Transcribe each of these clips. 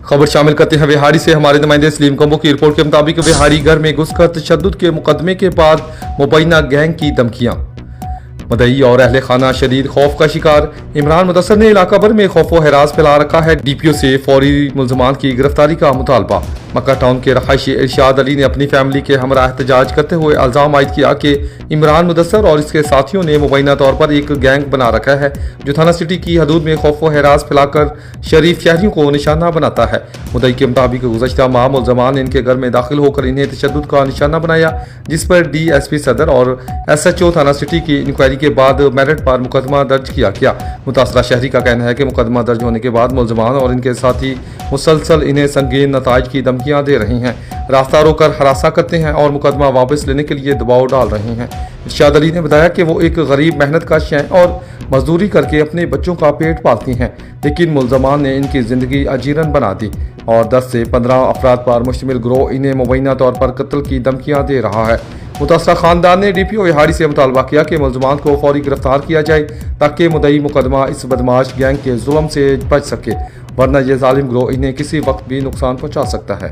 खबर शामिल करते हैं बिहारी से। हमारे नुमाइंदे सलीम कम्बो की रिपोर्ट के मुताबिक बिहारी घर में घुसकर तशद्दुद के मुकदमे के बाद मुबैना गैंग की धमकियां। मदई और अहले खाना शदीद खौफ का शिकार। इमरान मुदस्सर ने इलाका भर में खौफ व हरास फैला रखा है। DPO से फौरी मुल्ज़मान की गिरफ्तारी का मुतालबा। मक्का टाउन के रहायशी इरशाद अली ने अपनी फैमिली के हमरा एहतजाज करते हुए इल्ज़ाम आयद किया कि इमरान मुदस्सर और इसके साथियों ने मुबैना तौर पर एक गैंग बना रखा है जो थाना सिटी की हदूद में खौफ व हरास फैलाकर शरीफ शहरियों को निशाना बनाता है। मुदई के मुताबिक गुज़श्ता माह मुल्ज़मान ने इनके घर में दाखिल होकर इन्हें तशद्दुद का निशाना बनाया, जिस पर DSP सदर और SHO थाना सिटी की इंक्वायरी के बाद मेरिट पर मुकदमा दर्ज किया गया। मुतासरा शहरी का कहना है कि मुकदमा दर्ज होने के बाद मुल्ज़मान और इनके साथी मुसलसल इन्हें संगीन नताइज की धमकियां दे रही हैं, रास्ता रोकर हरासा करते हैं और मुकदमा वापस लेने के लिए दबाव डाल रहे हैं। इरशाद अली ने बताया कि वो एक गरीब मेहनत कश हैं और मजदूरी करके अपने बच्चों का पेट पालती हैं, लेकिन मुल्ज़मान ने इनकी ज़िंदगी अजीरन बना दी और 10 से 15 अफराद पर मुश्तमिल गिरोह इन्हें मुबैना तौर पर कत्ल की धमकियां दे रहा है। मुतासरा खानदान ने DPO बिहारी से मुतालबा किया कि मुल्ज़मान को फौरी गिरफ्तार किया जाए ताकि मुदई मुकदमा इस बदमाश गैंग के जुल्म से बच सके, वरना यह जालिम गिरोह इन्हें किसी वक्त भी नुकसान पहुंचा सकता है।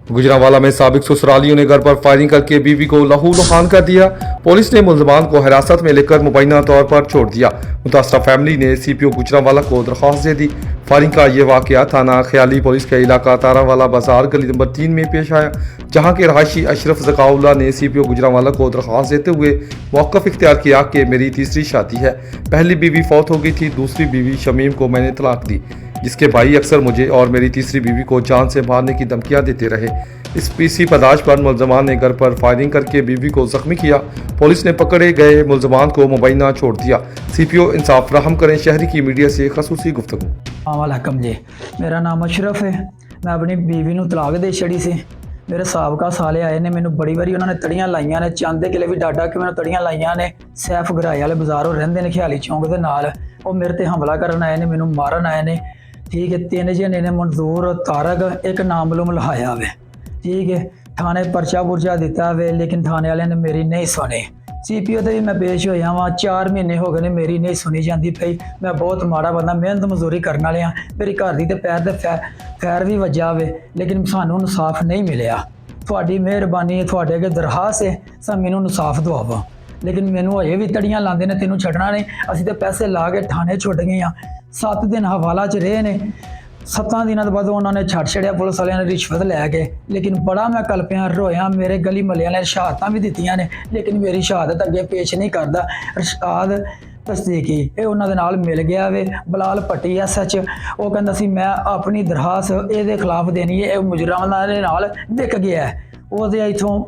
गुजरांवाला में साबिक ससुरालियों ने घर पर फायरिंग करके बीवी को लहू लुहान कर दिया। पुलिस ने मुल्ज़मान को हिरासत में लेकर मुबैना तौर पर छोड़ दिया। मुतासरा फैमिली ने CPO गुजरांवाला को दरख्वास्त दे दी। फायरिंग का ये वाकया थाना ख्याली पुलिस के इलाका तारावाला बाजार गली नंबर 3 में पेश आया, जहां के रहायशी अशरफ ज़काउल्लाह ने CPO गुजरांवाला को दरख्वास्त देते हुए मौक़िफ़ इख्तियार किया कि मेरी तीसरी शादी है, पहली बीवी फौत हो गई थी, दूसरी बीवी शमीम को मैंने तलाक दी, जिसके भाई अक्सर मुझे और मेरी तीसरी बीवी को जान से मारने की धमकियां देते रहे। इस PC पदाश पर मुल्ज़मान ने घर पर फायरिंग करके बीवी को जख्मी किया। पुलिस ने पकड़े गए मुल्ज़मान को मुबैना छोड़ दिया। CPO इंसाफ फराहम करें। शहरी की मीडिया से खसूसी गुफ्तगू। वालेकुम जी, मेरा नाम अशरफ है। मैं अपनी बीवी ਨੂੰ तलाक दे छड़ी सी। मेरे साबका साले आए ने, मैनू बड़ी बारी उन्होंने तड़ियाँ लाइया ने, चांदे किले भी डाडा कि मैंने तड़ियाँ लाइया ने। सैफ गराए वाले बाजारों रहंदे ने ख्याली चौंक दे नाल, वो मेरे ते हमला करन आए ने, मैनू मारन आए ने। ठीक है, 3 जने ने मंजूर तारक एक नामलूम लहाया वे। ठीक है, थाने परचा पुरचा दिता वे, लेकिन थाने वाले ने मेरी नहीं सुनी। CPO ते भी मैं पेश होया वहाँ, 4 महीने हो गए ने, मेरी नहीं सुनी जाती पई। मैं बहुत माड़ा बंदा, मेहनत मजदूरी करने वाले हाँ, मेरी घर दी ते पैर ते फैर भी वजा वे, लेकिन सानू इंसाफ नहीं मिलिया। थोड़ी मेहरबानी, थोड़े अगे दरखास्त है, सब मैनू इंसाफ दवाओ। लेकिन मैनू अजे भी तड़ियाँ लाते ने, तेनों छड्डना नहीं, असीं ते पैसे ला के थाने छुट गए हाँ। 7 दिन हवाला च रहे ने, 7 दिनों के बाद उन्होंने छड़ छड़िया पुलिस वाले ने रिश्वत लैके। लेकिन बड़ा मैं कलपिया रोया, मेरे गली महल्ले ने शहादत भी दित्तियां ने, लेकिन मेरी शहादत अगे पेश नहीं करता। रशाद तस्दीकी ये उन्होंने नाल मिल गया वे, बलाल पट्टी SH, वो कहता सी मैं अपनी दरखास्त ये खिलाफ देनी है, मुजरां दे नाल विक गया है, वो इथों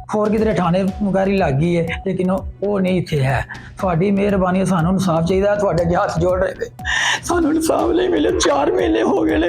होर किधरे थाने मुकारी लग गई है, लेकिन वो नहीं इत्थे है। थोड़ी मेहरबानी, सानू इंसाफ चाहिए, थोड़े अगे हाथ जोड़ रहे थे, सानू इंसाफ नहीं मिले। 4 महीने हो गए ने,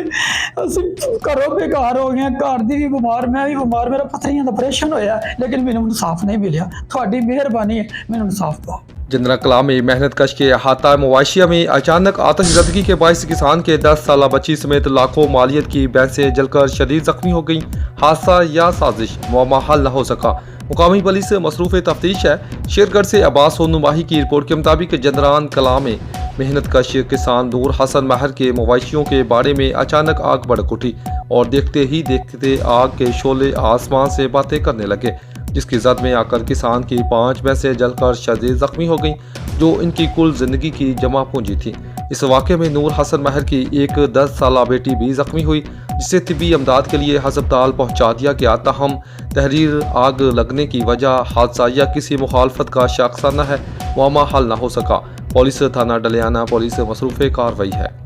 असीं घरों बेकार हो गए, घर दी भी बीमार, मैं भी बीमार, मेरा पत्थरियां दा ऑपरेशन होया, लेकिन मैनू इंसाफ नहीं मिलिया। थोड़ी मेहरबानी है, मैनू इंसाफ दो। जिंदरा कला में मेहनत कश के अहाता मवाशिया में अचानक आतशज़दगी के बायस किसान के 10 साल बच्ची समेत लाखों मालियत की भैंसें जलकर शदीद जख्मी हो गई। हादसा या साजिश, मामला हल न हो सका। मुकामी पुलिस मसरूफ़ तफ्तीश है। शेरगढ़ से अब्बास सोनू माही की रिपोर्ट के मुताबिक जंदरान कला में मेहनत कश किसान नूर हसन महर के मवाशियों के बारे में अचानक आग भड़क उठी और देखते ही देखते आग के शोले आसमान से बातें करने लगे, जिसकी जद में आकर किसान की 5 भैंसें जलकर शदीद जख्मी हो गईं, जो इनकी कुल जिंदगी की जमा पूंजी थी। इस वाक़े में नूर हसन महर की एक 10 साला बेटी भी जख्मी हुई, जिसे तिब्बी इमदाद के लिए हस्पताल पहुंचा दिया गया। ताहम तहरीर आग लगने की वजह हादसा या किसी मुखालफत का शाखसाना है, मामला हल न हो सका। पुलिस थाना डलियाना पुलिस मसरूफ़ कार्रवाई है।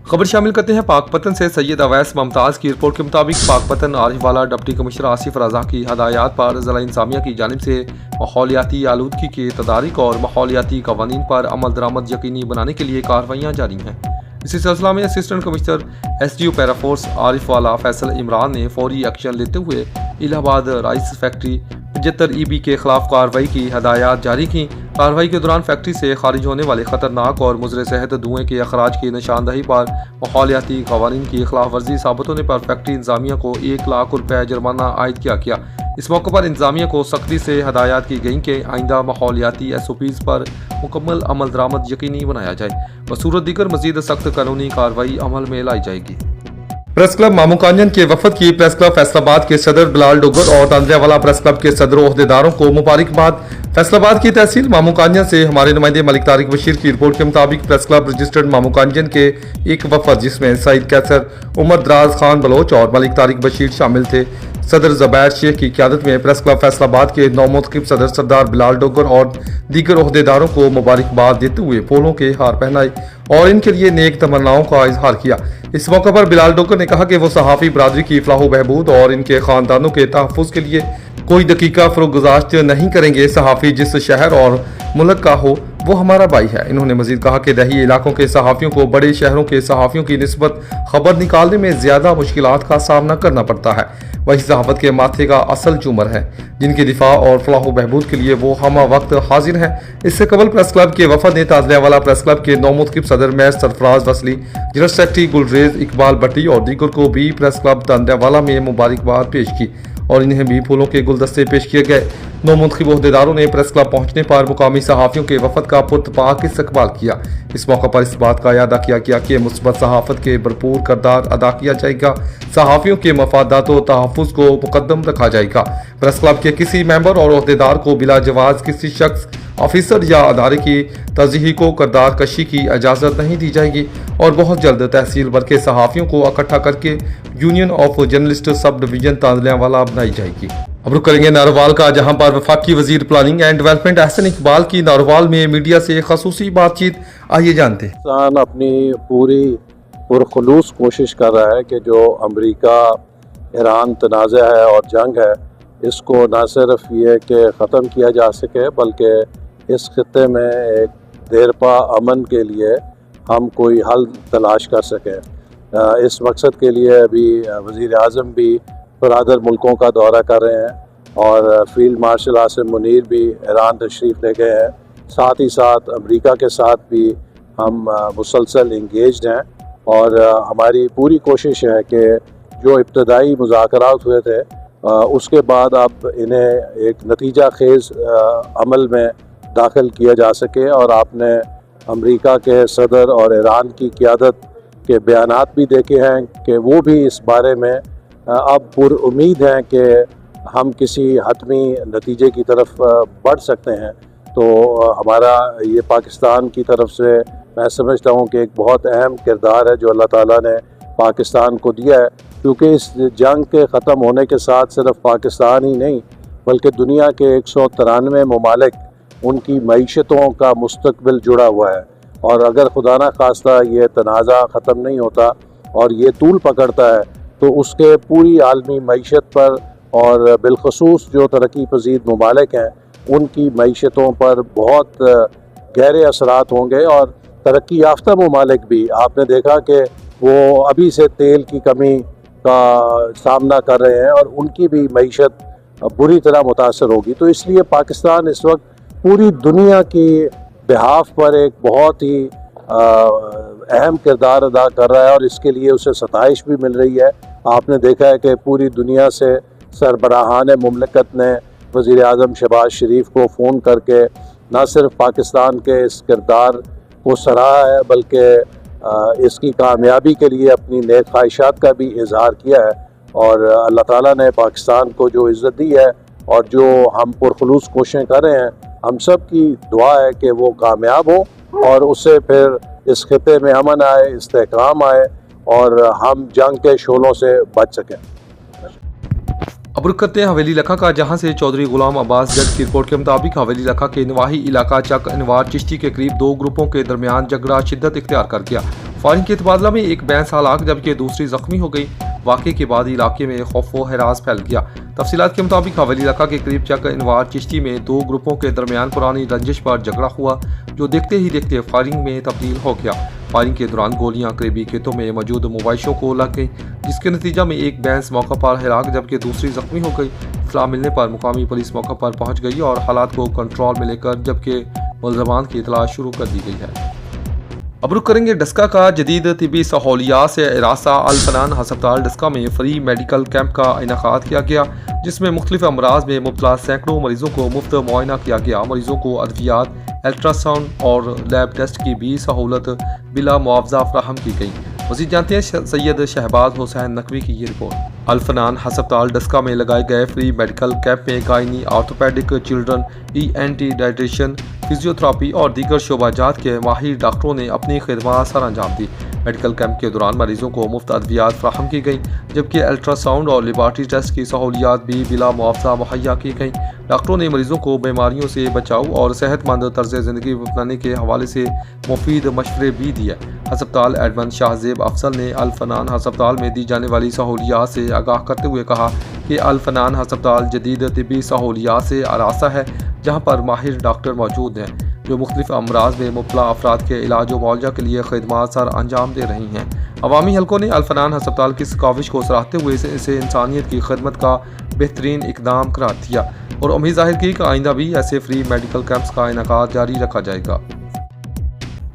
खबर शामिल करते हैं पाकपतन से। सैयद अवैस मुमताज़ की रिपोर्ट के मुताबिक पाकपतन आरिफवाला डिप्टी कमिश्नर आसिफ रज़ा की हदायत पर ज़िला इंतज़ामिया की जानिब से माहौलियाती आलूदगी के तदारीक और माहौलियाती कवानीन पर अमल दरामद यकीनी बनाने के लिए कार्रवाइयाँ जारी हैं। इसी सिलसिला में assistant commissioner SDO para force Arifwala Faisal Imran ने फौरी एक्शन लेते हुए इलाहाबाद राइस फैक्ट्री 75 EB के खिलाफ कार्रवाई की हदायत जारी की। कार्रवाई के दौरान फैक्ट्री से खारिज होने वाले खतरनाक और मुज़र सेहत धुएँ के अखराज की निशानदही पर माहौलियाती कवानीन की खिलाफ वर्जी साबित होने पर फैक्ट्री इंतजामिया को 1 लाख रुपये जुर्माना आयद किया गया। इस मौके पर इंतजामिया को सख्ती से हदायत की गई कि आइंदा माहौलियाती SOPs पर मुकम्मल अमल दरामद यकीनी बनाया जाए। बसूरत दीगर मज़ीद सख्त कानूनी कार्रवाई अमल में लाई जाएगी। प्रेस क्लब मामू कांजन के वफद की प्रेस क्लब फैसलाबाद के सदर बिलाल डोगर और तांद्रियावाला प्रेस क्लब के सदर ओहदेदारों को मुबारकबाद। फैसलाबाद की तहसील मामू कांजन से हमारे नुमाइंदे मलिक तारिक बशीर की रिपोर्ट के मुताबिक प्रेस क्लब रजिस्टर्ड मामू कांजन के एक वफद जिसमें सईद कैसर, उमर दराज खान बलोच और मलिक तारिक बशीर शामिल थे। सदर ज़ुबैर शेख की क़यादत में प्रेस क्लब फैसलाबाद के नौमुंतखब सदर सरदार बिलाल डोगर और दीगर ओहदेदारों को मुबारकबाद देते हुए फूलों के हार पहनाए और इनके लिए नेक तमन्नाओं का इजहार किया। इस मौके पर बिलाल डोगर ने कहा कि वो सहाफ़ी बरादरी की फलाह बहबूद और इनके ख़ानदानों के तहफ़्फ़ुज़ के लिए कोई दकीका फ़रोग़ुज़ाश्त नहीं करेंगे। सहाफ़ी जिस शहर और मुल्क का हो वो हमारा भाई है। इन्होंने मजीद कहा कि दही इलाकों के सहाफ़ियों को बड़े शहरों के सहाफ़ियों की निस्बत खबर निकालने में ज़्यादा मुश्किलात का सामना करना पड़ता है। वही सहाफ़त के माथे का असल जुमर है जिनके दिफा और फलाह बहबूद के लिए वो हम वक्त हाजिर हैं। इससे कबल प्रेस क्लब के वफद ने ताज़ियावाला प्रेस क्लब के नौमुंतखब सदर मैर सरफराज वसली, जनरल सेक्रेटरी गुलरेज इकबाल भट्टी और दीगर को भी प्रेस क्लब ताज़ियावाला में मुबारकबाद पेश की और इन्हें भी फूलों के गुलदस्ते पेश किए गए। नौमुंतखब ओहदेदारों ने प्रेस क्लब पहुंचने पर मुकामी सहाफ़ियों के वफद का पुरतपाक इस्तकबाल किया। इस मौके पर इस बात का अदा किया गया कि मुस्बत सहाफ़त के भरपूर किरदार अदा किया जाएगा। सहाफ़ियों के मफादात व तहफ़्फ़ुज़ को मुकद्दम रखा जाएगा। प्रेस क्लब के किसी मेंबर और ओहदेदार को बिला जवाज़ किसी शख्स, ऑफिसर या अदारे की तज़हीक व किरदार कशी की इजाज़त नहीं दी जाएगी और बहुत जल्द तहसील भर के सहाफ़ियों को इकट्ठा करके union of journalist sub division Taziawala बनाई जाएगी। अब रुक करेंगे नारोवाल का, जहां पर वफाकी वजीर planning and development Ahsan Iqbal की नारोवाल में मीडिया से खसूसी बातचीत। आइए जानते हैं। पाकिस्तान अपनी पूरी पुरखुलूस कोशिश कर रहा है कि जो अमेरिका ईरान तनाज़ा है और जंग है इसको न सिर्फ ये कि ख़त्म किया जा सके बल्कि इस खित्ते में एक देरपा अमन के लिए हम कोई हल तलाश कर सकें। इस मकसद के लिए अभी वज़ीर आज़म भी बरादर मुल्कों का दौरा कर रहे हैं और फील्ड मार्शल आसिम मुनीर भी ईरान तशरीफ़ ले गए हैं। साथ ही साथ अमेरिका के साथ भी हम मुसलसल इंगेज्ड हैं और हमारी पूरी कोशिश है कि जो इब्तदाई मुज़ाकरात हुए थे उसके बाद अब इन्हें एक नतीजा खेज़ अमल में दाखिल किया जा सके। और आपने अमेरिका के सदर और ईरान की क़यादत के बयानात भी देखे हैं कि वो भी इस बारे में अब पुरुम्मीद हैं कि हम किसी हतमी नतीजे की तरफ बढ़ सकते हैं। तो हमारा ये पाकिस्तान की तरफ से मैं समझता हूँ कि एक बहुत अहम किरदार है जो अल्लाह ताला ने पाकिस्तान को दिया है, क्योंकि इस जंग के ख़त्म होने के साथ सिर्फ पाकिस्तान ही नहीं बल्कि दुनिया के 193 ममालिक उनकी मईशतों का मुस्तकबिल जुड़ा हुआ है। और अगर खुदा न खास्ता ये तनाज़ा ख़त्म नहीं होता और ये तूल पकड़ता है तो उसके पूरी आलमी मईशत पर और बिलखसूस जो तरक्की पजीर ममालिक हैं उनकी मईशतों पर बहुत गहरे असरात होंगे। और तरक्की याफ्ता ममालिक भी आपने देखा कि वो अभी से तेल की कमी का सामना कर रहे हैं और उनकी भी मईशत बुरी तरह मुतासर होगी। तो इसलिए पाकिस्तान इस वक्त पूरी दुनिया की बिहाफ पर एक बहुत ही अहम किरदार अदा कर रहा है और इसके लिए उसे सताइश भी मिल रही है। आपने देखा है कि पूरी दुनिया से सरबराहान मुमलिकत ने वज़ीर आज़म शहबाज शरीफ को फ़ोन करके न सिर्फ पाकिस्तान के इस किरदार को सराहा है बल्कि इसकी कामयाबी के लिए अपनी नेक ख्वाहिशात का भी इजहार किया है। और अल्लाह ताला ने पाकिस्तान को जो इज़्ज़त दी है और जो हम पुरखुलूस कोशिशें कर रहे हैं, हम सब की दुआ है कि वो कामयाब हो और उससे फिर इस खित्ते में अमन आए, इस्तेहकाम आए और हम जंग के शोलों से बच सकें। अब रुक करते हैं हवेली लखा का, जहां से चौधरी गुलाम अब्बास जज की रिपोर्ट के मुताबिक हवेली लखा के नवाही इलाका चक अनवार चिश्ती के करीब दो ग्रुपों के दरमियान झगड़ा शिद्दत इख्तियार कर गया। फायरिंग के तबादला में एक भैंस हलाक जबकि दूसरी जख्मी हो गई। वाक़े के बाद इलाके में खौफ व हरास फैल गया। तफसीलात के मुताबिक हवेली इलाका के करीब चक अनवार चिश्ती में दो ग्रुपों के दरमियान पुरानी रंजिश पर झगड़ा हुआ जो देखते ही देखते फायरिंग में तब्दील हो गया। फायरिंग के दौरान गोलियां करीबी खेतों में मौजूद मवाइशों को लग गई, जिसके नतीजा में एक भैंस मौका पर हलाक जबकि दूसरी जख्मी हो गई। इत्तला मिलने पर मुकामी पुलिस मौका पर पहुंच गई और हालात को कंट्रोल में लेकर जबकि मुलजमान की तलाश शुरू कर दी गई है। अब रुक करेंगे डस्का का। जदीद तिबी सहूलियात से इरासा अल फनान हस्पताल डस्का में फ्री मेडिकल कैंप का इनेकाद किया गया, जिसमें मुख्तलिफ अमराज में मुब्तला सैकड़ों मरीजों को मुफ्त मुआयना किया गया। मरीजों को अद्वियात, अल्ट्रासाउंड और लैब टेस्ट की भी सहूलत बिला मुआवजा फराहम की गई। मज़ीद जानते हैं सैयद शहबाज हुसैन नकवी की ये रिपोर्ट। अल-फनान हस्पताल डस्का में लगाए गए फ्री मेडिकल कैंप में gynae, orthopaedic, children, ENT, dietitian, physiotherapy और दीगर शोबाजात के माहिर डॉक्टरों ने अपनी खिदमत सर अंजाम दी। मेडिकल कैंप के दौरान मरीजों को मुफ्त अद्वियात फ्राहम की गई, जबकि अल्ट्रासाउंड और लेबॉरेटरी टेस्ट की सहूलियात भी बिला मुआवजा मुहैया की गई। डॉक्टरों ने मरीजों को बीमारियों से बचाव और सेहतमंद तर्ज ज़िंदगी अपनाने के हवाले से मुफीद मशवरे भी दिए। हस्पताल एडमंड शाहजेब अफजल ने अल-फनान हस्पताल में दी जाने वाली सहूलियात से आगाह करते हुए कहा कि अल-फनान हस्पताल जदीद तिब्बी सहूलियात से आरास्ता है, जहाँ पर माहिर डॉक्टर मौजूद हैं जो मुख्तलिफ अमराज में मुब्तला अफराद के इलाज व मुआवजा के लिए खिदमत सर अंजाम दे रही हैं। अवामी हलकों ने अल-फनान हस्पताल की इस काविश को सराहते हुए इसे इंसानियत की खिदमत का बेहतरीन इकदाम करार दिया और उम्मीद जाहिर की कि आइंदा भी ऐसे फ्री मेडिकल कैंप्स का इनेकाद जारी रखा जाएगा।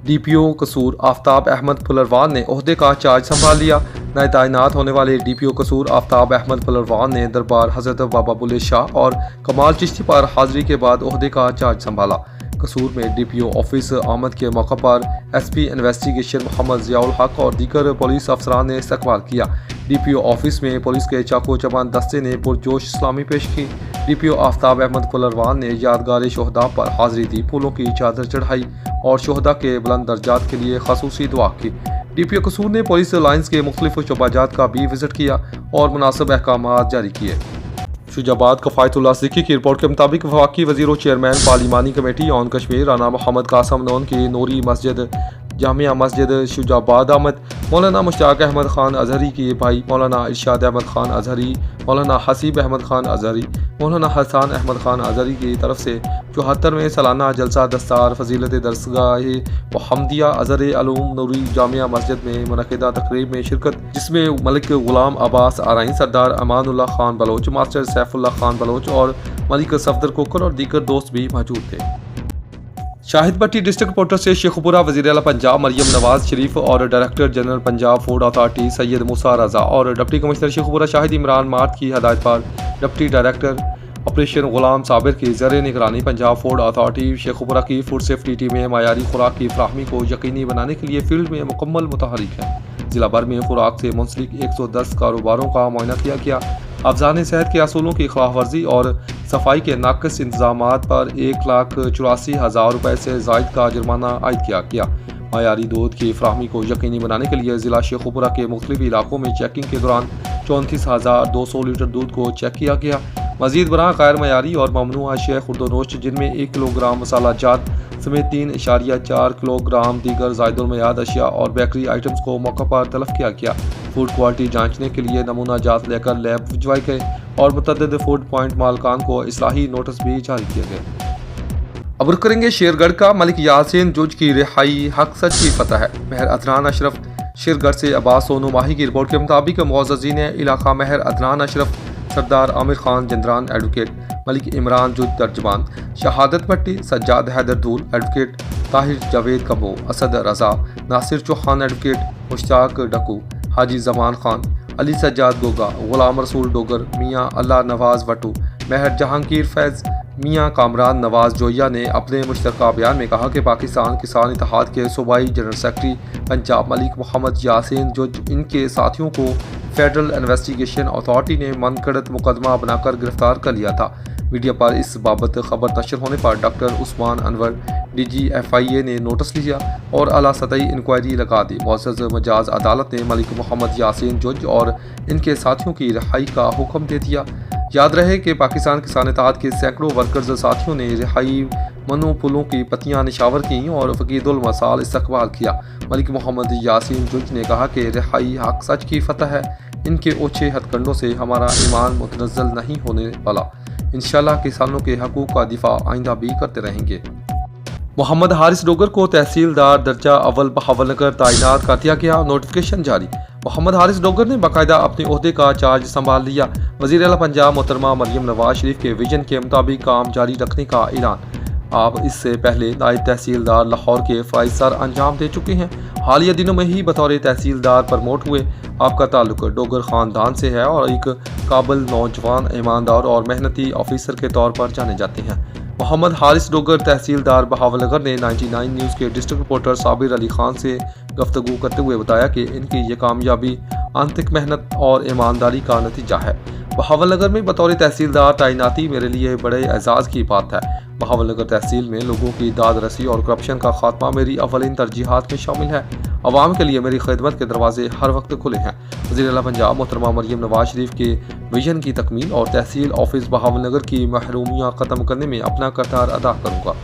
DPO कसूर आफ्ताब अहमद फुलरवान ने ओहदे का चार्ज संभाल लिया। नए तैनात होने वाले DPO कसूर आफ्ताब अहमद फुलरवान ने दरबार हज़रत बाबा बुल्ले शाह और कमाल चिश्ती पर हाजिरी के बाद ओहदे का चार्ज संभाला। कसूर में DPO ऑफिस आमद के मौका पर SP इन्वेस्टिगेशन मोहम्मद ज़ियाउल हक और दीगर पुलिस अफसरान ने इस्तकबाल किया। DPO ऑफिस में पुलिस के चाको चबान दस्ते ने पुरजोश इस्लामी पेश की। DPO आफ्ताब अहमद फुलरवान ने यादगार शोहदा पर हाजिरी दी, फूलों की चादर चढ़ाई और शोहदा के बुलंद दर्जात के लिए खसूसी दुआ की। DPO कसूर ने पुलिस लाइन्स के मुख्तलिफ शोबाजात का भी विजिट किया और मुनासिब अहकामात जारी किए। शुजाबाद कफ़ायतुल्लाह सिद्दीकी की रिपोर्ट के मुताबिक वफाकी वज़ीर चेयरमैन पार्लिमानी कमेटी ऑन कश्मीर राना मोहम्मद कासम नौन की नूरी मस्जिद जामिया मस्जिद शुजाबाद आमद मौलाना मुश्ताक अहमद खान अजहरी के भाई मौलाना इरशाद अहमद खान अजहरी, मौलाना हसीब अहमद खान अजहरी, मौलाना हसन अहमद खान अजहरी की तरफ से 74वें सालाना जलसा दस्तार फजीलत दरसगाह मुहम्मदिया अजहर अलूम नूरी जामिया मस्जिद में मुनक़िदा तकरीब में शिरकत, जिसमें मलिक गुलाम अब्बास आरइन, सरदार अमानुल्लाह खान बलोच, मास्टर सैफुल्लाह खान बलोच और मलिक सफदर कोकर और दीगर दोस्त भी मौजूद थे। शाहिद भट्टी डिस्ट्रिक्ट रिपोर्टर से शेखपुरा वज़ीर आला पंजाब मरियम नवाज शरीफ और director general Punjab food authority Syed Musa Raza और डिप्टी कमिश्नर शेखपुरा शाहिद इमरान मार्ट की हदायत पर deputy director operation Ghulam Sabir की ज़र निगरानी पंजाब फूड अथॉरिटी शेखपुरा की फूड सेफ्टी टीमें मायारी खुराक की फ्राहमी को यकीनी बनाने के लिए फील्ड में मुकम्मल मुतहरिक है। जिला भर में खुराक से मुंसलिक 110 कारोबारों का मुआयना किया गया। अफजान सेहत के असूलों की खिलाफ वर्जी और सफाई के नाक़िस इंतजामात पर 1,84,000 रुपये से ज़ायद का जुर्माना आयद किया गया। मायारी दूध की फ्राहमी को यकीनी बनाने के लिए ज़िला शेखपुरा के मुख्तलिफ इलाकों में चेकिंग के दौरान 34,200 लीटर दूध को चेक किया गया। मज़ीद बरआं गैर मयारी और ममनूआ अशिया खुर्दोनोश जिनमें 1 किलोग्राम मसाला जात समेत 3.4 किलोग्राम दीगर ज़ायदुल-मयाद अशिया और बेकरी आइटम्स को मौका पर तलब किया गया। फूड क्वालिटी जांचने के लिए नमूना जात लेकर लैब भिजवाए गए और मुतअद्दिद फूड पॉइंट मालकान को इस्लाही नोटिस भी जारी किए गए। अब रुख करेंगे शेरगढ़ का। मलिक यासीन जुज की रिहाई हक सच की फतह है। महर अदनान अशरफ शेरगढ़ से अब्बास सोनू माही की रिपोर्ट के मुताबिक मुअज़्ज़ज़ीन इलाका महर अदनान अशरफ, सरदार आमिर खान जंदरान एडवोकेट, मलिक इमरान जुज तर्जमान, शहादत भट्टी, सज्जाद हैदर दूल एडवोकेट, ताहिर जावेद कम्बो, असद रजा, नासिर चौहान एडवोकेट, मुश्ताक डकू, हाजी जमान खान, अली सज्जाद गोगा, गुलाम रसूल डोगर, मियाँ अल्लाह नवाज वटू, महर जहांगीर फैज़, मियाँ कामरान नवाज जोया ने अपने मुश्तरका बयान में कहा कि पाकिस्तान किसान इत्तेहाद के सूबाई जनरल सेक्रेटरी पंजाब मलिक मोहम्मद यासीन जुज इनके साथियों को फेडरल इन्वेस्टिगेशन अथॉरिटी ने मनगढ़ंत मुकदमा बनाकर गिरफ्तार कर लिया था। मीडिया पर इस बाबत खबर नशर होने पर doctor Usman Anwar DG FIA ने नोटिस लिया और आला सतही इंक्वायरी लगा दी। मुअज़्ज़ज़ मजाज अदालत ने मलिक मोहम्मद यासीन जुज और इनके साथियों की रिहाई का हुक्म दे दिया। याद रहे कि पाकिस्तान किसान इत्तेहाद के सैकड़ों वर्कर्स साथियों ने रिहाई मनो पुलों की पत्तियां निशावर की और फ़कीदुल मसाल इस्तकबाल किया। मलिक मोहम्मद यासीन जुज ने कहा कि रिहाई हक सच की फतह है। इनके ओछे हथकंडों से हमारा ईमान मुतनज़्ज़ल नहीं होने वाला। इंशाअल्लाह किसानों के हकूक़ का दिफा आइंदा भी करते रहेंगे। मोहम्मद हारिस डोगर को तहसीलदार दर्जा अव्वल बहावलनगर तैनात कर दिया गया। नोटिफिकेशन जारी। मोहम्मद हारिस डोगर ने बाकायदा अपने ओहदे का चार्ज संभाल लिया। वज़ीर आला पंजाब मोहतरमा मरियम नवाज शरीफ के विजन के मुताबिक काम जारी रखने का ऐलान। आप इससे पहले नायब तहसीलदार लाहौर के फ़राइज़ सर अंजाम दे चुके हैं। हालिया दिनों में ही बतौर तहसीलदार प्रमोट हुए। आपका ताल्लुक डोगर ख़ानदान से है और एक काबिल नौजवान, ईमानदार और मेहनती ऑफिसर के तौर पर जाने जाते हैं। मोहम्मद हारिस डोगर तहसीलदार बहावलनगर ने 99 न्यूज़ के डिस्ट्रिक्ट रिपोर्टर साबिर अली खान से गुफ्तगू करते हुए बताया कि इनकी ये कामयाबी आंतरिक मेहनत और ईमानदारी का नतीजा है। बहावलनगर में बतौर तहसीलदार तैनाती मेरे लिए बड़े एजाज़ की बात है। बहावलनगर तहसील में लोगों की दाद रसी और करप्शन का खात्मा मेरी अवलिन तरजीहात में शामिल है। अवाम के लिए मेरी खिदमत के दरवाजे हर वक्त खुले हैं। वज़ीर आला पंजाब मोहतरमा मरियम नवाज शरीफ के विजन की तकमील और तहसील ऑफिस बहावलनगर की महरूमियाँ ख़त्म करने में अपना किरदार अदा करूँगा।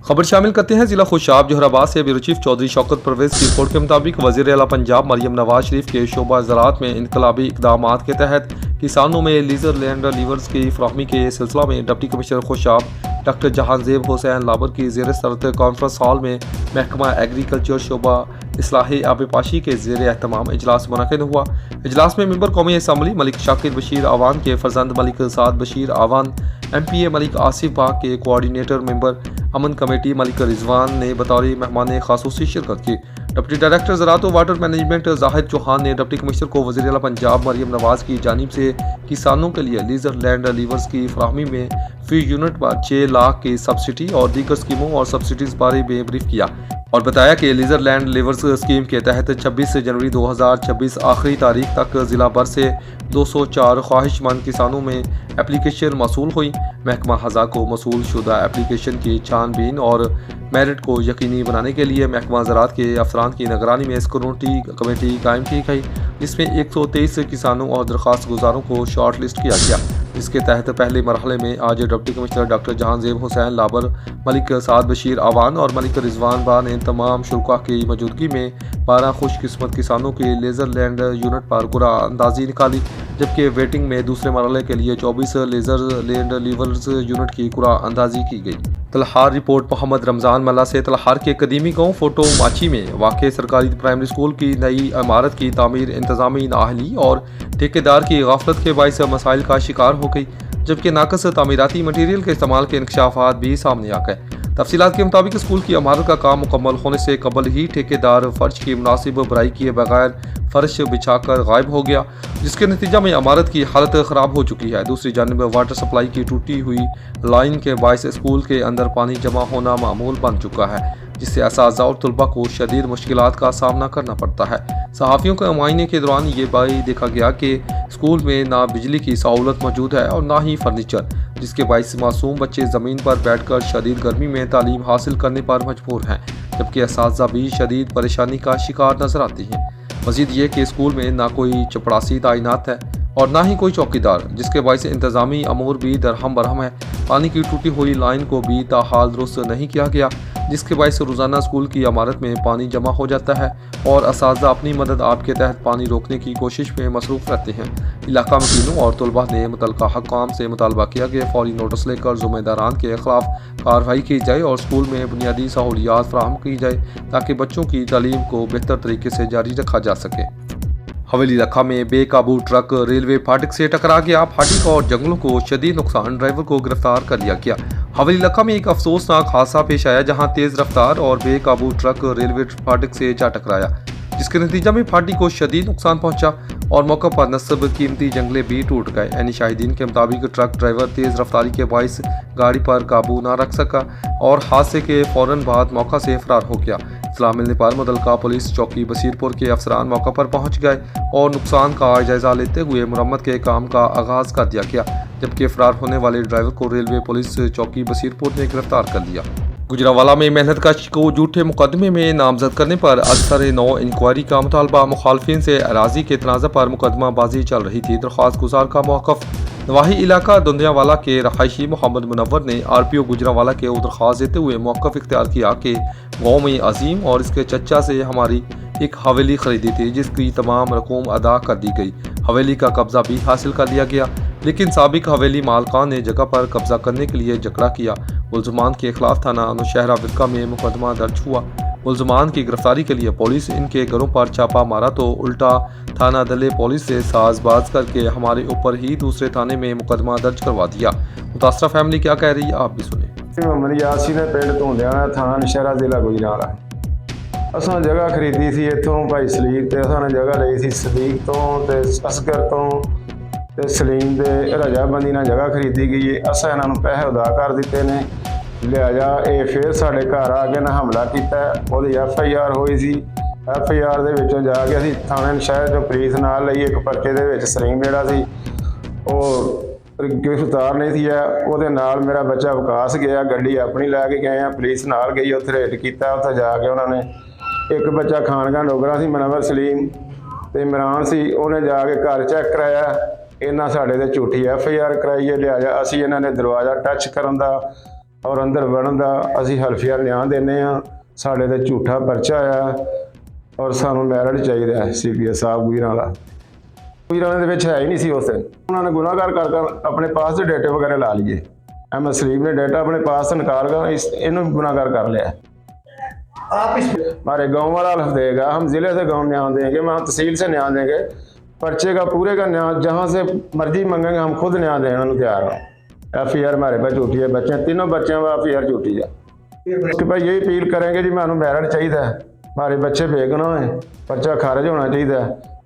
खबर शामिल करते हैं जिला खुशाब जोहराबाद से ब्यूरो चीफ चौधरी शौकत परवेज की रिपोर्ट के मुताबिक वज़ीर आला पंजाब मरियम नवाज शरीफ के शोबा ज़राअत में इनकलाबी इक़दाम के तहत किसानों में लीजर लैंड लीवर्स की फराहमी के सिलसिला में deputy commissioner Khushab doctor Jahanzeb Hussain Labar की ज़ेर सदर कॉन्फ्रेंस हॉल में महकमा एग्रीकल्चर शोबा इस्लाही आबिपाशी के ज़ेर एहतमाम इजलास मुनक़िद हुआ। इजलास में मेंबर कौमी असम्बली मलिक शाकिर बशीर आवान के फर्जंद मलिक साद बशीर आवान, MPA मलिक आसिफ बाग के कोऑर्डिनेटर मेंबर अमन कमेटी मलिक रिजवान ने बतौर मेहमान खासूसी शिरकत की। डिप्टी डायरेक्टर ज़राअत व वाटर मैनेजमेंट जाहिद चौहान ने डिप्टी कमिश्नर को वज़ीर आला पंजाब मरियम नवाज की जानिब से किसानों के लिए लीजर लैंड लीवर्स की फराहमी में फी यूनिट पर 6 लाख की सब्सिडी और दीगर स्कीमों और सब्सिडीज़ बारे में ब्रीफ किया और बताया कि लीजर लैंड लीवर्स स्कीम के तहत 26 जनवरी 2026 आखिरी तारीख तक ज़िला भर से 204 ख्वाहिशमंद किसानों में एप्लीकेशन मौसूल हुई। महकमा हज़ा को मौसूल शुदा एप्लीकेशन की छानबीन और मेरिट को यकीनी बनाने के लिए महकमा ज़राअत के अफसरान की निगरानी में स्क्रूटनी कमेटी कायम की गई, जिसमें 123 किसानों और दरख्वास्त गुजारों को शॉर्ट लिस्ट किया गया। इसके तहत पहले मरहले में आज deputy commissioner doctor Jahanzeb Hussain Labar, Malik Saad Bashir Awan और मलिक रिजवान बा ने तमाम शुरा की मौजूदगी में 12 खुशकिस्मत किसानों की लेज़र लैंड यूनिट पर कुरा अंदाजी निकाली, जबकि वेटिंग में दूसरे मरहले के लिए 24 लेज़र लैंड लीवर्स यूनिट की कुरा अंदाजी की गई। तलहार रिपोर्ट मोहम्मद रमज़ान मल्ला से तलहार के कदीमी गाँव फोटो माची में वाक़ सरकारी प्राइमरी स्कूल की नई इमारत की तामीर इंतज़ामी नाअहली और ठेकेदार की गाफलत के बाइस मसाइल का शिकार हो गई, जबकि नाकस तामीराती मटीरियल के इस्तेमाल के इंकशाफात भी सामने आ गए। तफसीलात के मुताबिक स्कूल की इमारत का काम मुकम्मल होने से कबल ही ठेकेदार फर्श की मुनासिब भराई किए बगैर फर्श बिछाकर गायब हो गया, जिसके नतीजा में इमारत की हालत ख़राब हो चुकी है। दूसरी जानब वाटर सप्लाई की टूटी हुई लाइन के बायस स्कूल के अंदर पानी जमा होना मामूल बन चुका है, जिससे असातिज़ा और तलबा को शदीद मुश्किलात का सामना करना पड़ता है। सहाफ़ियों के मुआयने के दौरान ये बात देखा गया कि स्कूल में ना बिजली की सहूलत मौजूद है और ना ही फर्नीचर, जिसके बायस मासूम बच्चे ज़मीन पर बैठकर शदीद गर्मी में तालीम हासिल करने पर मजबूर हैं, जबकि असातिज़ा भी शदीद परेशानी का शिकार नजर आती हैं। मज़ीद ये कि स्कूल में ना कोई चपड़ासी तैनात है और ना ही कोई चौकीदार, जिसके बायस इंतज़ामी अमूर भी दरहम बरहम है। पानी की टूटी हुई लाइन को भी ताहाल दुरुस्त नहीं किया गया, जिसके बायस रोज़ाना स्कूल की इमारत में पानी जमा हो जाता है और असातिज़ा अपनी मदद आपके तहत पानी रोकने की कोशिश में मसरूफ़ रहते हैं। इलाका मकीनों और तलबा ने मुतल्लिक़ा हक्काम से मुतालबा किया कि फौरी नोटिस लेकर ज़िम्मेदारान के खिलाफ कार्रवाई की जाए और स्कूल में बुनियादी सहूलियात फराहम की जाए ताकि बच्चों की तालीम को बेहतर तरीके से जारी रखा जा सके। हवेली रखा में बेकाबू ट्रक रेलवे फाटक से टकरा गया। फाटक और जंगलों को शदीद नुकसान, ड्राइवर को गिरफ्तार कर लिया गया। हवेली रखा में एक अफसोसनाक हादसा पेश आया, जहां तेज रफ्तार और बेकाबू ट्रक रेलवे फाटक से जा टकराया, जिसके नतीजा में फाटक को शदीद नुकसान पहुंचा और मौके पर नस्ब कीमती जंगले भी टूट गए। यानी शाहिदीन के मुताबिक ट्रक ड्राइवर तेज रफ्तारी के बायस गाड़ी पर काबू न रख सका और हादसे के फौरन बाद मौका से फरार हो गया। इत्तला मिलने पर मुतल्लिका पुलिस चौकी बसीरपुर के अफसरान मौका पर पहुंच गए और नुकसान का जायजा लेते हुए मुरम्मत के काम का आगाज़ कर दिया गया, जबकि फरार होने वाले ड्राइवर को रेलवे पुलिस चौकी बसीरपुर ने गिरफ्तार कर लिया। गुजरावाला में मेहनत कश को झूठे मुकदमे में नामजद करने पर असर नौ इंक्वायरी का मुतालबा। मुखालफिन से अराजी के तनाज़ा पर मुकदमाबाजी चल रही थी। दरख्वास्त गुजार का मौक़िफ़। नवाही इलाका दुंदियावाला के रहायशी मोहम्मद मुनव्वर ने RPO गुजरावाला के दरख्वास्त देते हुए मौक़िफ़ इख्तियार किया कि गाँव में अजीम और इसके चचा से हमारी एक हवेली खरीदी थी, जिसकी तमाम रकूम अदा कर दी गई। हवेली का कब्ज़ा भी हासिल कर लिया गया, लेकिन साबिक हवेली मालकान ने जगह पर कब्ज़ा करने के लिए झगड़ा किया। मुल्ज़मान के खिलाफ थाना नौशहरा विरका में मुकदमा दर्ज हुआ। मुल्ज़मान की गिरफ्तारी के लिए पुलिस इनके घरों पर छापा मारा तो उल्टा थाना दले पुलिस से साजबाज करके हमारे ऊपर ही दूसरे थाने में मुकदमा दर्ज करवा दिया। मुतासरा फैमिली क्या कह रही है, आप भी सुने। मोहम्मद यासीन ने पिंड धुंदियाना थाना नौशहरा जिला गुजरावाला। असां जगह खरीदी सी इत्थों भाई सलीक ते असां ने जगह ਲਈ ਸੀ सलीक तो ते असगर तो ते सलीम दे रजाबंदी ਨਾਲ जगह खरीदी गई है। असां इन्हां ਨੂੰ ਪੈਸੇ ਅਦਾ ਕਰ ਦਿੱਤੇ ਨੇ ਲਿਹਾਜ਼ਾ ਇਹ ਫਿਰ ਸਾਡੇ ਘਰ ਆ ਕੇ ਨਾ ਹਮਲਾ ਕੀਤਾ। ਉਹਦੀ FIR ਹੋਈ ਸੀ। FIR ਦੇ ਵਿੱਚੋਂ ਜਾ ਕੇ ਅਸੀਂ ਥਾਣੇ ਸ਼ਹਿਰ ਚੋਂ ਪੁਲਿਸ ਨਾਲ ਲਈ। ਇੱਕ ਪਰਚੇ ਦੇ ਵਿੱਚ ਸਲੀਮ ਜਿਹੜਾ ਸੀ ਉਹ ਗ੍ਰਿਫਤਾਰ ਨਹੀਂ ਸੀ। ਉਹਦੇ ਨਾਲ ਮੇਰਾ ਬੱਚਾ ਵਿਕਾਸ ਗਿਆ, ਗੱਡੀ ਆਪਣੀ ਲੈ ਕੇ ਗਏ ਆ, ਪੁਲਿਸ ਨਾਲ ਗਈ, ਉੱਥੇ ਰੇਡ ਕੀਤਾ। ਉੱਥੇ ਜਾ ਕੇ ਉਹਨਾਂ ਨੇ ਇੱਕ ਬੱਚਾ ਖਾਨਗਾ ਡੋਗਰਾ ਸੀ ਮਨਵਰ ਸਲੀਮ ਤੇ ਇਮਰਾਨ ਸੀ, ਉਹਨੇ ਜਾ ਕੇ ਘਰ ਚੈੱਕ ਕਰਾਇਆ। ਇਹਨਾਂ ਸਾਡੇ ਤੇ ਝੂਠੀ FIR ਕਰਾਈ ਹੈ। ਲਿਹਾਜ਼ਾ ਅਸੀਂ ਇਹਨਾਂ ਨੇ ਦਰਵਾਜ਼ਾ ਟੱਚ ਕਰਨ ਦਾ ਔਰ ਅੰਦਰ ਵੜਨ ਦਾ ਅਸੀਂ ਹਲਫੀਆ ਨਿਆਂ ਦਿੰਦੇ ਹਾਂ। ਸਾਡੇ ਤੇ ਝੂਠਾ ਪਰਚਾ ਆਇਆ ਔਰ ਸਾਨੂੰ ਮੈਰਿਟ ਚਾਹੀਦਾ ਹੈ। CPS ਸਾਹਿਬ ਗੁਜਰਾਂਵਾਲਾ ਦੇ ਵਿੱਚ ਹੈ ਹੀ ਨਹੀਂ ਸੀ ਉਸ ਦਿਨ। ਉਹਨਾਂ ਨੇ ਗੁਨਾਹਗਾਰ ਕਰ ਆਪਣੇ ਪਾਸ ਦੇ ਡੇਟੇ ਵਗੈरह ਲਾ लिए। अहमद सलीम ने डेटा अपने पास से निकाल कर इन्होंने गुनाहगार कर लिया। आप हमारे गांव वाला हल्फ देगा, हम ज़िले से गांव न्याय देंगे, हम तहसील से न्याय देंगे, पर्चे का पूरे का न्याय जहाँ से मर्जी मंगेंगे हम खुद न्याय देने को तैयार हैं। FIR हमारे पास झूठी है, बच्चे तीनों बच्चों में FIR झूठी है। कि भाई यही अपील करेंगे जी मैंने मैरिट चाहिए, हमारे बच्चे बेगुनाह हैं, पर्चा खारिज होना चाहिए,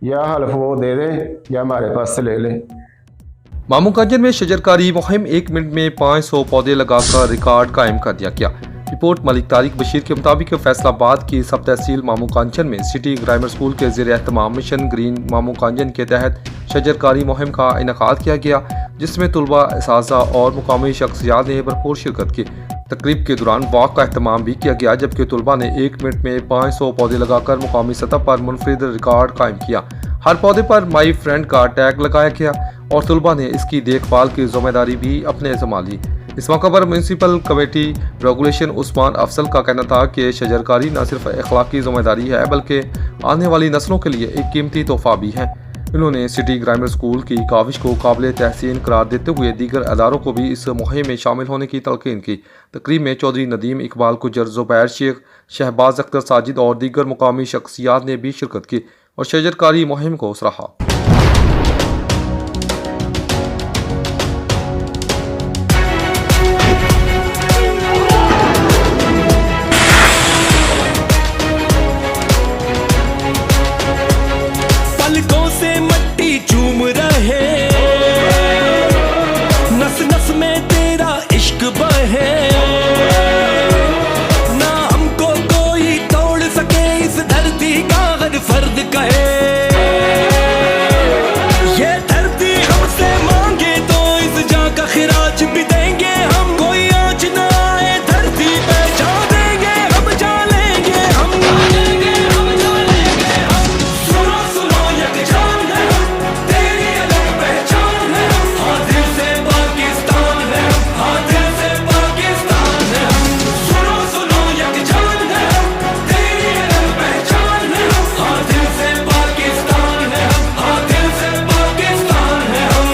या हल्फ वो दे दें या हमारे पास से ले लें। मामूगंज में शजरकारी मुहिम 1 मिनट में 500 पौधे लगाकर रिकॉर्ड कायम कर दिया गया। रिपोर्ट मलिक तारिक बशीर के मुताबिक फैसलाबाद की सब तहसील मामूगंज में सिटी ग्रामर स्कूल के ज़ेर एहतमाम मिशन ग्रीन मामूगंज के तहत शजरकारी मुहिम का इनेकाद किया गया, जिसमें तलबा, असातिज़ा और मुकामी शख्सियात ने भरपूर शिरकत की। तकरीब के दौरान वॉक का अहतमाम भी किया गया, जबकि तलबा ने 1 मिनट में 500 पौधे लगाकर मुकामी सतह पर मुनफरिद रिकॉर्ड कायम किया। हर पौधे पर माई फ्रेंड का टैग लगाया गया और तलबा ने इसकी देखभाल की जिम्मेदारी भी अपने ज़िम्मा ली। इस मौके पर municipal committee regulation Usman Afzal का कहना था कि शजरकारी न सिर्फ अखलाकी जिम्मेदारी है बल्कि आने वाली नस्लों के लिए एक कीमती तोहफा भी है। उन्होंने सिटी ग्रामर स्कूल की काविश को काबिल तहसीन करार देते हुए दीगर अदारों को भी इस मुहिम में शामिल होने की तलकीन की। तकरीब में चौधरी नदीम इकबाल गुजर, ज़ुबैर शेख, शहबाज अख्तर साजिद और दीगर मुकामी शख्सियात ने भी शिरकत की और शजरकारी मुहिम को सराहा। पलकों से मट्टी चूम रहे, नस नस में तेरा इश्क बहे, ना हमको कोई तोड़ सके इस धरती का हर फर्द कहे। ये धरती हमसे मांगे तो इस जान का खिराज भी देंगे हम। कोई आँच ना आए धरती पे जा देंगे हम, जा लेंगे हम, जा लेंगे हम, जा लेंगे हम। सुनो सुनो यकजान है हम, तेरी अलग पहचान है हम। हाँ दिल से पाकिस्तान है हम, हाँ दिल से पाकिस्तान है हम। सुनो सुनो यकजान है हम, तेरी अलग पहचान है हम। हाँ दिल से पाकिस्तान है हम, हाँ दिल से पाकिस्तान है हम।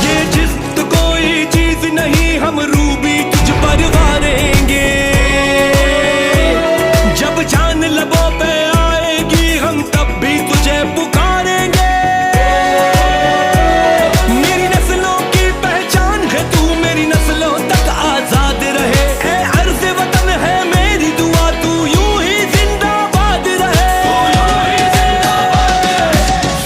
ये जिस्म कोई चीज नहीं, हम रूबी तुझ पर वारेंगे। जब जान लबों पे आएगी हम तब भी तुझे पुकारेंगे। मेरी नस्लों की पहचान है तू, मेरी नस्लों तक आजाद रहे। ऐ अर्ज़ वतन है मेरी दुआ, तू यूं ही जिंदाबाद रहे, तू यूं ही जिंदाबाद रहे।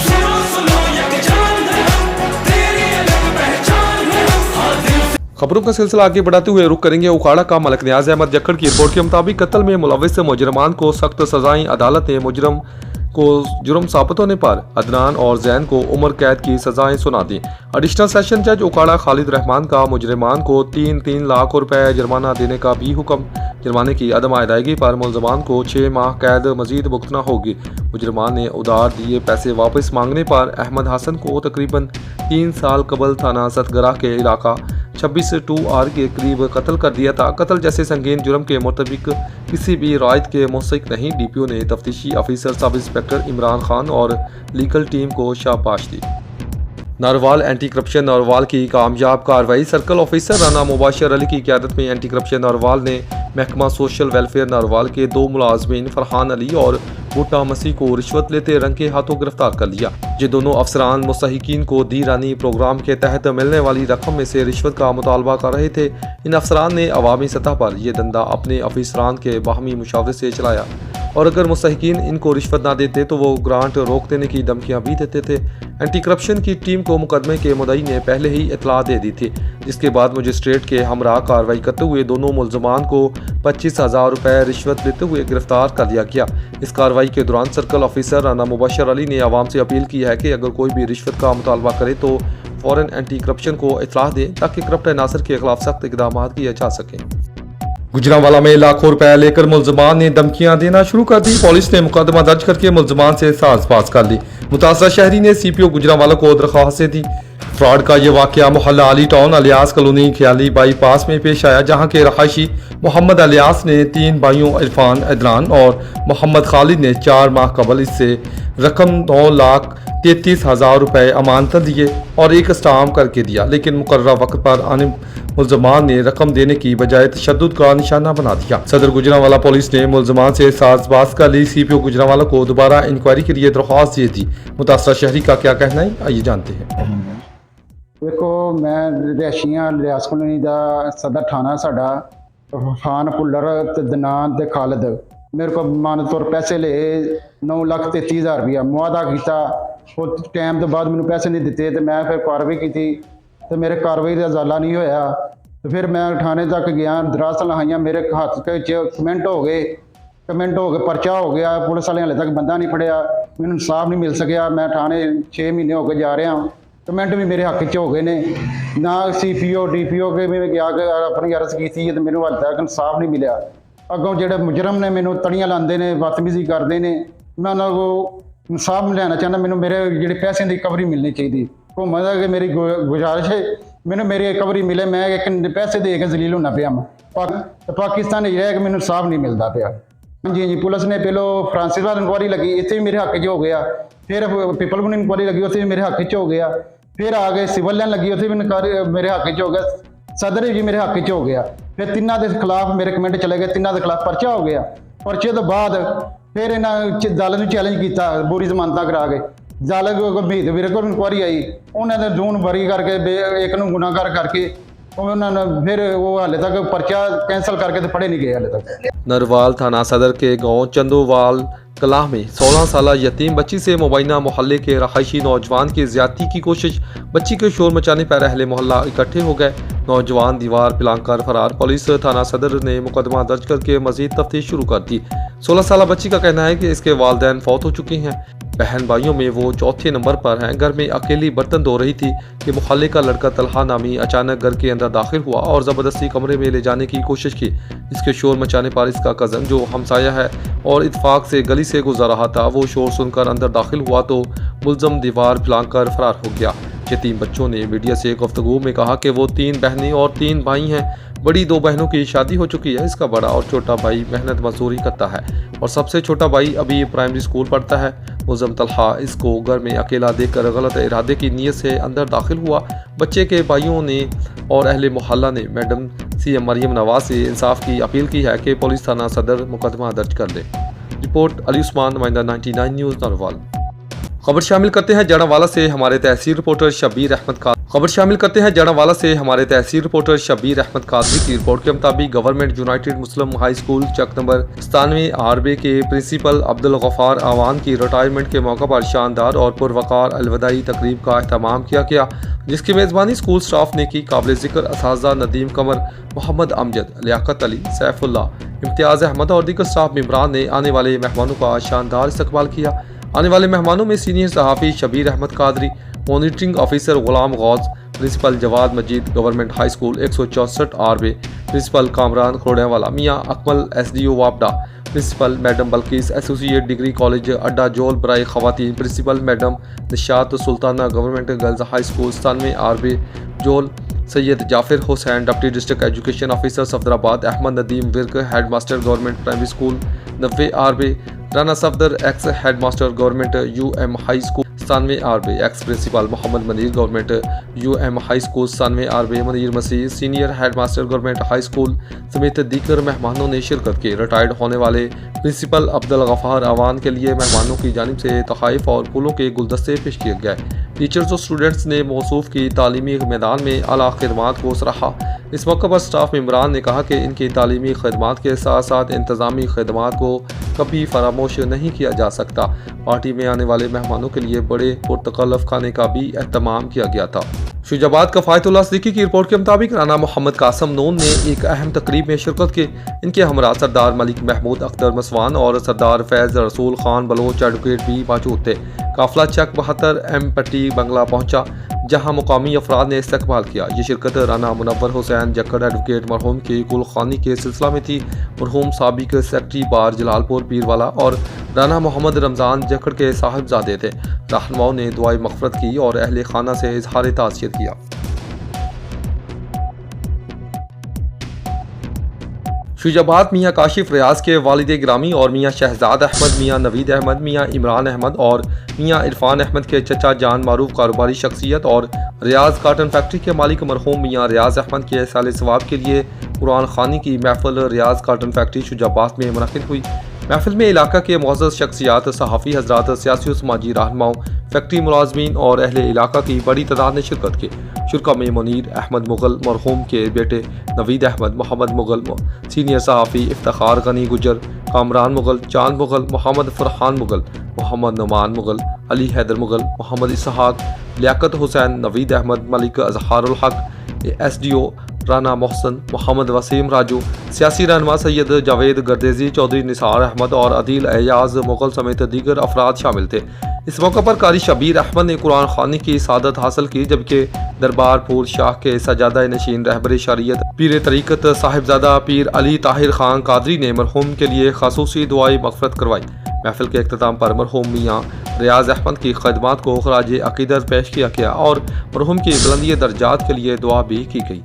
सुनो सुनो यकजान है हम, तेरी अलग पहचान है हम। हाँ दिल से खबरों का सिलसिला आगे बढ़ाते हुए रुख करेंगे उखाड़ा का। मलिक न्याज अहमद जक्कड़ की रिपोर्ट के मुताबिक कत्ल में मुलव्विस मुजरमान को सख्त सजाएं। अदालत ने मुजरम को जुर्म साबित होने पर अदनान और जैन को उम्र कैद की सजाएं सुना दी। एडिशनल सेशन जज उखाड़ा खालिद रहमान का मुजरमान को 3-3 लाख रुपए जुर्माना देने का भी हुक्म। जुर्माने की अदम अदायगी पर मुलजमान को 6 माह कैद मजीद भुगतना होगी। मुजरमान ने उधार दिए पैसे वापस मांगने पर अहमद हसन को तकरीबन 3 साल कबल थाना सतगरा के इलाका 26-2R के करीब कत्ल कर दिया था। कत्ल जैसे संगीन जुर्म के मुताबिक किसी भी रायत के मुस्तहिक नहीं। DPO ने तफ्तीशी अफसर सब इंस्पेक्टर इमरान खान और लीगल टीम को शाबाश दी। नारवाल एंटी करप्शन नारवाल की कामयाब कार्रवाई। सर्कल ऑफिसर राना मुबाशर अली की क़यादत में एंटी करप्शन नारवाल ने महकमा सोशल वेलफेयर नारवाल के 2 मुलाजमीन फरहान अली और भुट्टा मसीह को रिश्वत लेते रंग के हाथों गिरफ्तार कर लिया। ये दोनों अफसरान मुस्तहिकीन को दी रानी प्रोग्राम के तहत मिलने वाली रकम में से रिश्वत का मुतालबा कर रहे थे। इन अफसरान ने अवामी सतह पर यह धंधा अपने अफसरान के बाहमी मुशावरे से चलाया और अगर मुस्तहिकीन इनको रिश्वत ना देते तो वो ग्रांट रोक देने की धमकियां भी देते थे। एंटी करप्शन की टीम को मुकदमे के मुद्दई ने पहले ही इतला दे दी थी, जिसके बाद मजिस्ट्रेट के हमरा कार्रवाई करते हुए दोनों मुलजमान को 25,000 रुपये रिश्वत लेते हुए गिरफ्तार कर लिया गया। इस कार्रवाई के दौरान सर्कल ऑफिसर राना मुबाशर अली ने आवाम से अपील की है कि अगर कोई भी रिश्वत का मुतालबा करे तो फ़ौरन एंटी करप्शन को इतला दें ताकि करप्ट अनासर के खिलाफ सख्त इकदाम किए जा सकें। गुजरांवाला में लाखों रुपए लेकर मुलजमान ने धमकियां देना शुरू कर दी। पुलिस ने मुकदमा दर्ज करके मुलजमान से सांस कर ली। मुतासरा शहरी ने CPO गुजरांवाला को दरख्वास्तें दी। फ्रॉड का यह वाकया मोहल्ला अली टाउन अलियास कॉलोनी ख्याली बाईपास में पेश आया, जहां के रहायशी मोहम्मद अलियास ने 3 भाइयों इरफान, अदनान और मोहम्मद खालिद ने 4 माह कबल इससे रकम 9,33,000 रुपये अमानत दिए और एक स्टाम्प करके दिया, लेकिन मुकर्ररा वक्त पर आने मुलजमान ने रकम देने की बजाय तशद्दुद का निशाना बना दिया। सदर गुजरांवाला पुलिस ने मुलजमान से साज़बाज़ कर ली। CPO गुजरांवाला को दोबारा इंक्वायरी के लिए दरख्वास्त दी थी। मुतासरा शहरी का क्या कहना है, आइए जानते हैं। देखो, मैं रिहायशियां लियास कॉलोनी का सदर थाना साडा खान पुलर ते दनान ते खालिद मेरे को मानत तौर पैसे ले 9,33,000 रुपया मुआदा किया। उस टाइम तो बाद मैंने पैसे नहीं दिते तो मैं फिर कार्रवाई की तो मेरे कार्रवाई का जाला नहीं होया। तो फिर मैं थाने तक गया, दरास्त लहाइयाँ, मेरे हाथ के कमेंट हो गए परचा हो गया। पुलिस वाले हाले तक बंदा नहीं फड़िया, मैंने इंसाफ नहीं मिल सकिया। मैं थाने 6 महीने हो गए जा रहा हूँ, कमेंट भी मेरे हक च हो गए ने ना। CPO DPO के मैं गया अपनी अर्ज की थी तो मैंने हाल तक इंसाफ नहीं मिला। अगों जो मुजरम ने मैंने तड़ियाँ लाते हैं, बदतमीजी करते हैं, मैं उन्होंने को इंसाफ लेना चाहता। मैंने मेरे जो पैसे की रिकवरी मिलनी चाहिए। घूमन कि मेरी गुजारिश है, मैंने मेरी रिकवरी मिले। मैं एक पैसे दे के जलील होना पाया पाकिस्तान रह के मैंने इंसाफ नहीं मिलता पाया। जी पुलिस ने पहलो फ्रांसिस वाल इंक्वायरी लगी, इतने भी मेरे हक च हो गया। फिर पीपल को इंक्वायरी लगी, उत्थे भी मेरे हक च हो गया। फिर आ गए सिविल लाइन लगी, उत्थे भी मेरे हक च हो गया। सदर जी मेरे हक च हो गया। फिर तिना के खिलाफ मेरे कमेंट चले गए, तिना के खिलाफ परचा हो गया। परचे तो बाद फिर इन्होंने अदालत चैलेंज किया, बुरी जमानत करा के। अदालत भीत वीर को इंक्वायरी आई, उन्होंने 2 बरी करके एक गुनाहगार करके उन्होंने फिर वो हाले तक परचा कैंसिल करके तो पढ़े नहीं गए हाले तक। नरवाल थाना सदर के गांव चंदोवाल कलाह में 16 साल यतीम बच्ची से मुबैना मोहल्ले के रहायशी नौजवान की ज्यादती की कोशिश। बच्ची के शोर मचाने पर अहले मोहल्ला इकट्ठे हो गए। नौजवान दीवार पिलाकर फरार। पुलिस थाना सदर ने मुकदमा दर्ज करके मजीद तफ्तीश शुरू कर दी। 16 साल बच्ची का कहना है कि इसके वालिदैन फौत हो चुके हैं। बहन भाइयों में वो चौथे नंबर पर हैं। घर में अकेली बर्तन धो रही थी कि मोहल्ले का लड़का तलहा नामी अचानक घर के अंदर दाखिल हुआ और ज़बरदस्ती कमरे में ले जाने की कोशिश की। इसके शोर मचाने पर इसका कज़न जो हमसाया है और इत्फाक से गली से गुजर रहा था, वो शोर सुनकर अंदर दाखिल हुआ तो मुलजम दीवार फैलाकर फरार हो गया। यतीम बच्चों ने मीडिया से गुफ्तगू में कहा कि वो 3 बहनें और 3 भाई हैं। बड़ी 2 बहनों की शादी हो चुकी है। इसका बड़ा और छोटा भाई मेहनत मजदूरी करता है और सबसे छोटा भाई अभी प्राइमरी स्कूल पढ़ता है। मुलजम तलहा इसको घर में अकेला देखकर गलत इरादे की नीयत से अंदर दाखिल हुआ। बच्चे के भाइयों ने और अहले मोहल्ला ने मैडम CM मरियम नवाज से इंसाफ की अपील की है कि पुलिस थाना सदर मुकदमा दर्ज कर ले। रिपोर्ट अली उस्मान, नुमाइंदा 99 न्यूज़ नरवाल। खबर शामिल करते हैं जड़ावाला से हमारे तहसील रिपोर्टर शब्बीर अहमद कादरी। खबर शामिल करते हैं जड़ावाला से हमारे तहसील रिपोर्टर शब्बीर अहमद कादरी की रिपोर्ट के मुताबिक गवर्नमेंट यूनाइटेड मुस्लिम हाई स्कूल चक नंबर 97 RB के प्रिंसिपल अब्दुल गफ्फार आवान की रिटायरमेंट के मौका पर शानदार और पुरवकार अलविदाई तकरीब का एहतमाम किया गया, जिसकी मेज़बानी स्कूल स्टाफ ने की। काबिल ज़िक्र असातिज़ा नदीम कमर, मोहम्मद अमजद, लियाकत अली, सैफुल्लाह, इम्तियाज़ अहमद और दीगर स्टाफ मेंबरान ने आने वाले मेहमानों का शानदार इस्तकबाल किया। आने वाले मेहमानों में सीनियर सहाफ़ी Shabbir Ahmad Qadri, monitoring officer Ghulam Ghaus, principal Jawad Majeed, government high school 164 RB, principal Kamran Khodewala, Mian Akmal SDO वापडा, principal madam Bilquis, associate degree college Adda Jol बराए खवातीन, principal madam Nishat Sultana, government girls high school 97 RB Jol, Syed Jafir Hussain, deputy district education officer Safdarabad, Ahmad Nadeem Virk, head master government primary school 90 RB, Rana Safdar, ex head master government UM high school 97 RB, ex principal Muhammad Munir government UM high school 97 RB, Munir Masih senior headmaster government high school समेत दीगर मेहमानों ने शिरकत की। Retired होने वाले principal Abdul Gaffar Awan के लिए मेहमानों की जानिब से तोहफ़े और फूलों के गुलदस्ते पेश किए गए। टीचर्स और स्टूडेंट्स ने मौसूफ की तालीमी मैदान में आला खिदमात को सराहा। इस मौके पर स्टाफ मेम्बरान ने कहा कि इनकी तालीमी खिदमात के साथ साथ इंतज़ामी खिदमात को कभी फरामोश नहीं किया जा सकता। पार्टी में आने वाले मेहमानों के लिए बड़े पुरतकल्लफ खाने का भी एहतमाम किया गया था। शुजाबाद कफ़ायतुल्लाह सिद्दीकी की रिपोर्ट के मुताबिक राना मोहम्मद कासम नून ने एक अहम तकरीब में शिरकत की। इनके हमरा सरदार मलिक महमूद अख्तर मसवान और सरदार फैज़ रसूल खान बलोच एडवोकेट भी मौजूद थे। काफिला चक 72 M पट्टी बंगला पहुंचा, जहां मुकामी अफराद ने इस्तकबाल किया। ये शिरकत राना मुनव्वर हुसैन जक्कड़ एडवोकेट मरहूम के गुलखानी के सिलसिला में थी। मरहूम साबिक सेक्रेटरी बार जलालपुर पीरवाला और राना मोहम्मद रमज़ान जक्कड़ के साहिबजादे थे। रहनुमाओं ने दुआए मग़फ़िरत की और अहले खाना से इजहार ताज़ियत किया। शुजाबाद मियाँ काशिफ रियाज के वालिद गिरामी और मियाँ शहजाद अहमद, मियाँ नवीद अहमद, मियाँ इमरान अहमद और मियाँ इरफान अहमद के चचा जान मारूफ कारोबारी शख्सियत और रियाज काटन फैक्ट्री के मालिक मरहूम मियाँ रियाज अहमद के साल सवाब के लिए कुरान खानी की महफिल रियाज काटन फैक्ट्री शुजाबाद में मुनक़िद हुई। महफिल में इलाका के मुअज़्ज़ज़ शख्सियात, सहाफ़ी हज़रात, सियासी और समाजी रहनुमाओं, फैक्ट्री मुलाजमीन और अहले इलाका की बड़ी तादाद ने शिरकत की। शुरा में मुनीर अहमद मुग़ल मरहूम के बेटे, नवीद अहमद, मोहम्मद मुग़ल सीनियर सहाफ़ी, इफ्तिखार गनी गुजर, कामरान मुग़ल, चांद मुग़ल, मोहम्मद फ़रहान मुग़ल, मोहम्मद नुमान मुग़ल, अली हैदर मुग़ल, मोहम्मद इसहाक, लियाकत हुसैन, नवीद अहमद, मलिक अज़हारुल हक, SDO राना मोहसन, मोहम्मद वसीम राजू, सियासी रहनुमा सैयद जावेद गर्देजी, चौधरी निसार अहमद और अदील एयाज मुग़ल समेत दीगर अफराद शामिल थे। इस मौके पर कारी शबीर अहमद ने कुरान खानी की सादत हासिल की, जबकि दरबार फूल शाह के सजादा नशीन रहबर शरीयत पीर तरीक़त साहिबजादा पीर अली ताहिर खान कादरी ने मरहूम के लिए खासूसी दुआई मग़फ़िरत करवाई। महफिल के अख्ताम पर मरहूम मियाँ रियाज अहमद की खदमात को ख़राज अक़ीदत पेश किया गया और मरहूम की बुलंदी दर्जात के लिए दुआ भी की गई।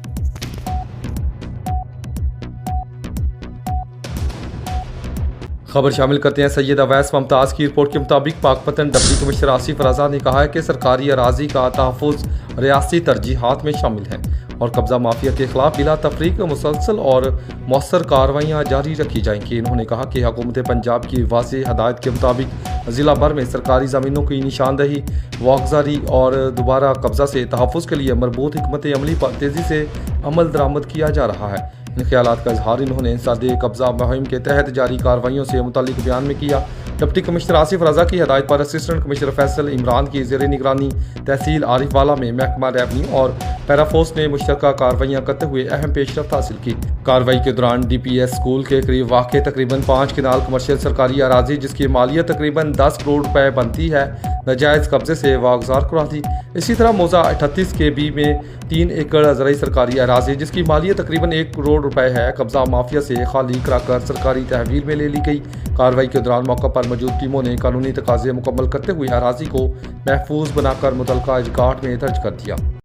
खबर शामिल करते हैं सैयद अवैस मुमताज़ की रिपोर्ट के मुताबिक पाकपतन डिप्टी कमिश्नर आसिफ रज़ा ने कहा है कि सरकारी अराज़ी का तहफ़्फ़ुज़ रियासती तरजीहात में शामिल है और कब्ज़ा माफिया के खिलाफ बिला तफरीक मुसलसल और मौसर कार्रवाइयाँ जारी रखी जाएंगी। उन्होंने कहा कि हुकूमत पंजाब की वाज़ेह हदायत के मुताबिक ज़िला भर में सरकारी ज़मीनों की निशानदही, वागजारी और दोबारा कब्ज़ा से तहफ़्फ़ुज़ के लिए मरबूत हिकमत अमली पर तेज़ी से अमल दरामद किया जा रहा है। इन ख्यालात का इजहार इन्होंने इंसादे कब्ज़ा मुहिम के तहत जारी कार्रवाइयों से मुतालिक बयान में किया। डिप्टी कमिश्नर आसिफ रज़ा की हदायत पर असिस्टेंट कमिश्नर फैसल इमरान की ज़ेर निगरानी तहसील आरिफवाला में महकमा रेवन्यू और पैराफोर्स ने मुश्तरका कार्रवाइयाँ करते हुए अहम पेशरफ्त हासिल की। कार्रवाई के दौरान DPS स्कूल के करीब वाक़ तकरीबन 5 किनाल कमर्शियल सरकारी अराजी जिसकी मालियत तकरीबन 10 करोड़ रुपए बनती है, नाजायज़ कब्जे से वागजार करा दी। इसी तरह मौजा 38 KB में 3 एकड़ ज़रई सरकारी अराजी जिसकी मालियत तकरीबन 1 करोड़ रुपए है, कब्जा माफिया से खाली कराकर सरकारी तहवील में ले ली गई। कार्रवाई के दौरान मौका पर मौजूद टीमों ने कानूनी तकाज़े मुकम्मल करते हुए अराजी को महफूज बनाकर मुतलका इजगाट में दर्ज कर दिया।